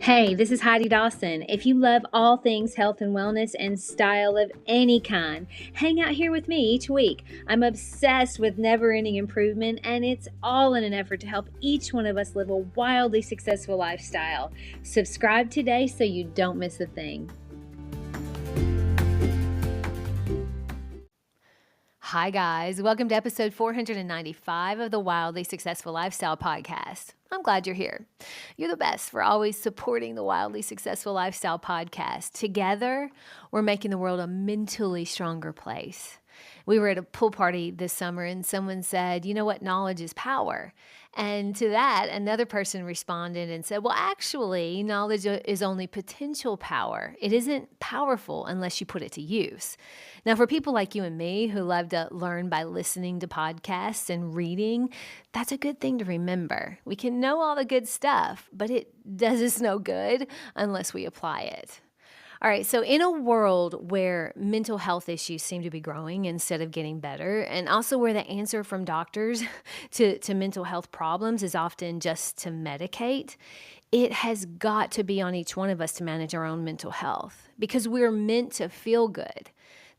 Hey, this is Heidi Dawson. If you love all things health and wellness and style of any kind, hang out here with me each week. I'm obsessed with never-ending improvement, and it's all in an effort to help each one of us live a wildly successful lifestyle. Subscribe today so you don't miss a thing. Hi, guys. Welcome to episode 495 of the Wildly Successful Lifestyle Podcast. I'm glad you're here. You're the best for always supporting the Wildly Successful Lifestyle Podcast. Together, we're making the world a mentally stronger place. We were at a pool party this summer and someone said, you know what, knowledge is power. And to that, another person responded and said, well, actually, knowledge is only potential power. It isn't powerful unless you put it to use. Now, for people like you and me who love to learn by listening to podcasts and reading, that's a good thing to remember. We can know all the good stuff, but it does us no good unless we apply it. All right, so in a world where mental health issues seem to be growing instead of getting better, and also where the answer from doctors to mental health problems is often just to medicate, it has got to be on each one of us to manage our own mental health because we're meant to feel good.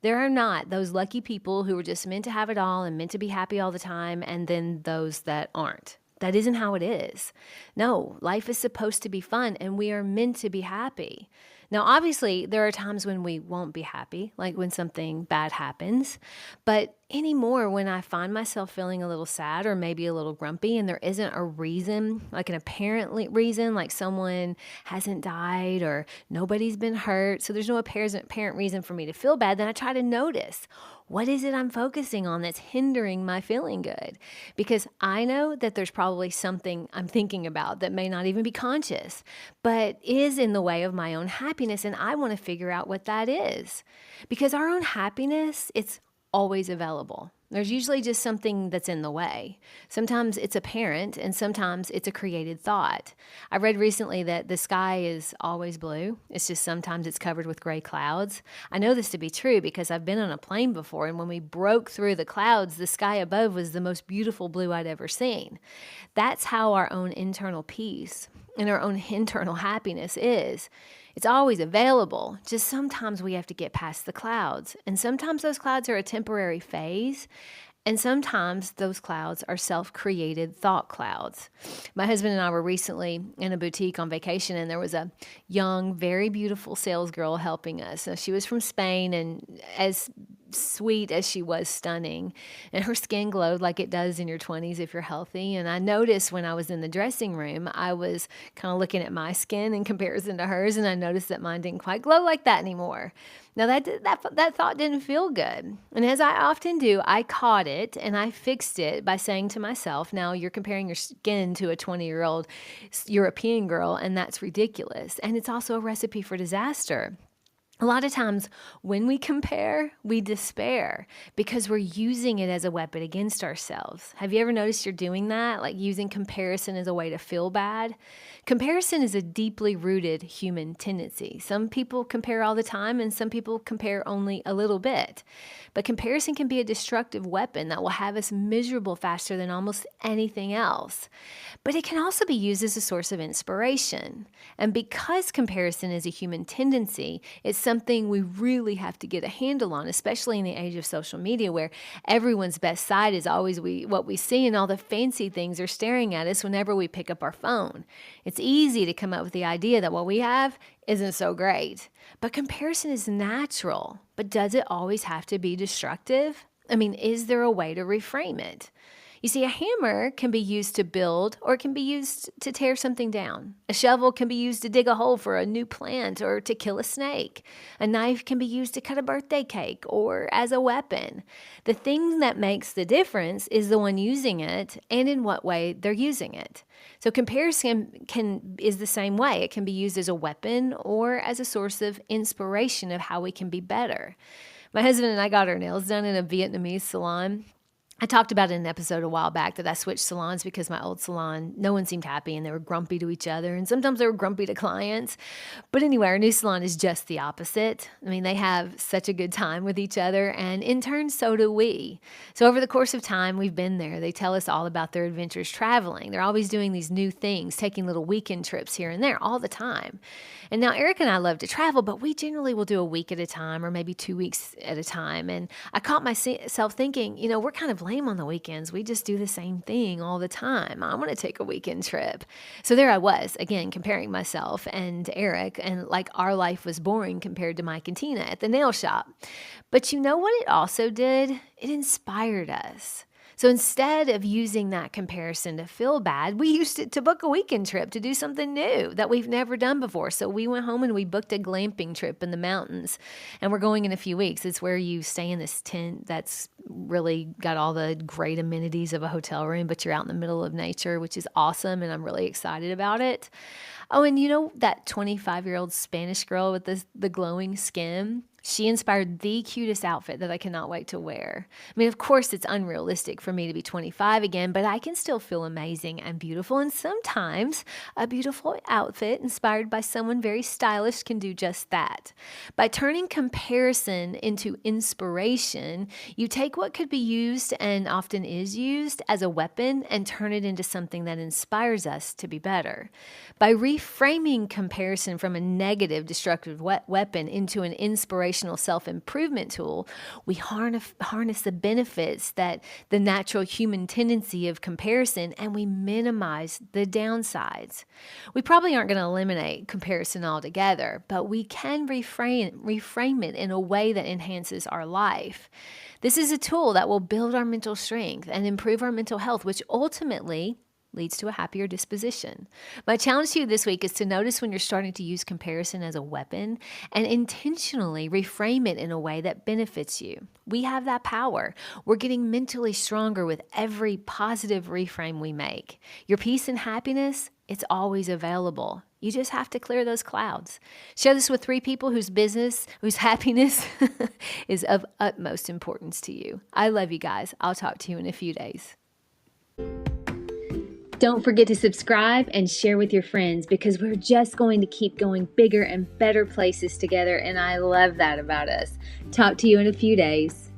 There are not those lucky people who are just meant to have it all and meant to be happy all the time, and then those that aren't. That isn't how it is. No, life is supposed to be fun, and we are meant to be happy. Now, obviously, there are times when we won't be happy, like when something bad happens. But anymore, when I find myself feeling a little sad or maybe a little grumpy and there isn't a reason, like an apparent reason, like someone hasn't died or nobody's been hurt, so there's no apparent reason for me to feel bad, then I try to notice, what is it I'm focusing on that's hindering my feeling good? Because I know that there's probably something I'm thinking about that may not even be conscious, but is in the way of my own happiness, and I want to figure out what that is. Because our own happiness, it's always available. There's usually just something that's in the way. Sometimes it's apparent, and sometimes it's a created thought. I read recently that the sky is always blue. It's just sometimes it's covered with gray clouds. I know this to be true because I've been on a plane before, and when we broke through the clouds, the sky above was the most beautiful blue I'd ever seen. That's how our own internal peace and our own internal happiness is. It's always available, just sometimes we have to get past the clouds. And sometimes those clouds are a temporary phase, and sometimes those clouds are self-created thought clouds. My husband and I were recently in a boutique on vacation, and there was a young, very beautiful sales girl helping us. Now, she was from Spain, and as sweet as she was stunning, and her skin glowed like it does in your 20s if you're healthy. And I noticed when I was in the dressing room, I was kind of looking at my skin in comparison to hers, and I noticed that mine didn't quite glow like that anymore. Now that thought didn't feel good. And as I often do, I caught it and I fixed it by saying to myself, now you're comparing your skin to a 20-year-old European girl, and that's ridiculous. And it's also a recipe for disaster. A lot of times when we compare, we despair because we're using it as a weapon against ourselves. Have you ever noticed you're doing that? Like using comparison as a way to feel bad? Comparison is a deeply rooted human tendency. Some people compare all the time and some people compare only a little bit. But comparison can be a destructive weapon that will have us miserable faster than almost anything else. But it can also be used as a source of inspiration. And because comparison is a human tendency, it's something we really have to get a handle on, especially in the age of social media where everyone's best side is always what we see, and all the fancy things are staring at us whenever we pick up our phone. It's easy to come up with the idea that what we have isn't so great. But comparison is natural. But does it always have to be destructive? I mean, is there a way to reframe it? You see, a hammer can be used to build or it can be used to tear something down. A shovel can be used to dig a hole for a new plant or to kill a snake. A knife can be used to cut a birthday cake or as a weapon. The thing that makes the difference is the one using it and in what way they're using it. So comparison is the same way. It can be used as a weapon or as a source of inspiration of how we can be better. My husband and I got our nails done in a Vietnamese salon. I talked about in an episode a while back that I switched salons because my old salon, no one seemed happy and they were grumpy to each other. And sometimes they were grumpy to clients. But anyway, our new salon is just the opposite. I mean, they have such a good time with each other, and in turn, so do we. So over the course of time we've been there, they tell us all about their adventures traveling. They're always doing these new things, taking little weekend trips here and there all the time. And now Eric and I love to travel, but we generally will do a week at a time or maybe 2 weeks at a time. And I caught myself thinking, we're kind of lame on the weekends. We just do the same thing all the time. I want to take a weekend trip. So there I was, again, comparing myself and Eric, and like our life was boring compared to Mike and Tina at the nail shop. But you know what it also did? It inspired us. So instead of using that comparison to feel bad, we used it to book a weekend trip to do something new that we've never done before. So we went home and we booked a glamping trip in the mountains, and we're going in a few weeks. It's where you stay in this tent that's really got all the great amenities of a hotel room, but you're out in the middle of nature, which is awesome, and I'm really excited about it. Oh, and that 25-year-old Spanish girl with the glowing skin? She inspired the cutest outfit that I cannot wait to wear. I mean, of course, it's unrealistic for me to be 25 again, but I can still feel amazing and beautiful. And sometimes a beautiful outfit inspired by someone very stylish can do just that. By turning comparison into inspiration, you take what could be used and often is used as a weapon and turn it into something that inspires us to be better. By reframing comparison from a negative, destructive weapon into an inspirational self-improvement tool, we harness the benefits that the natural human tendency of comparison, and we minimize the downsides. We probably aren't going to eliminate comparison altogether, but we can reframe it in a way that enhances our life. This is a tool that will build our mental strength and improve our mental health, which ultimately leads to a happier disposition. My challenge to you this week is to notice when you're starting to use comparison as a weapon and intentionally reframe it in a way that benefits you. We have that power. We're getting mentally stronger with every positive reframe we make. Your peace and happiness, it's always available. You just have to clear those clouds. Share this with 3 people whose happiness is of utmost importance to you. I love you guys. I'll talk to you in a few days. Don't forget to subscribe and share with your friends, because we're just going to keep going bigger and better places together, and I love that about us. Talk to you in a few days.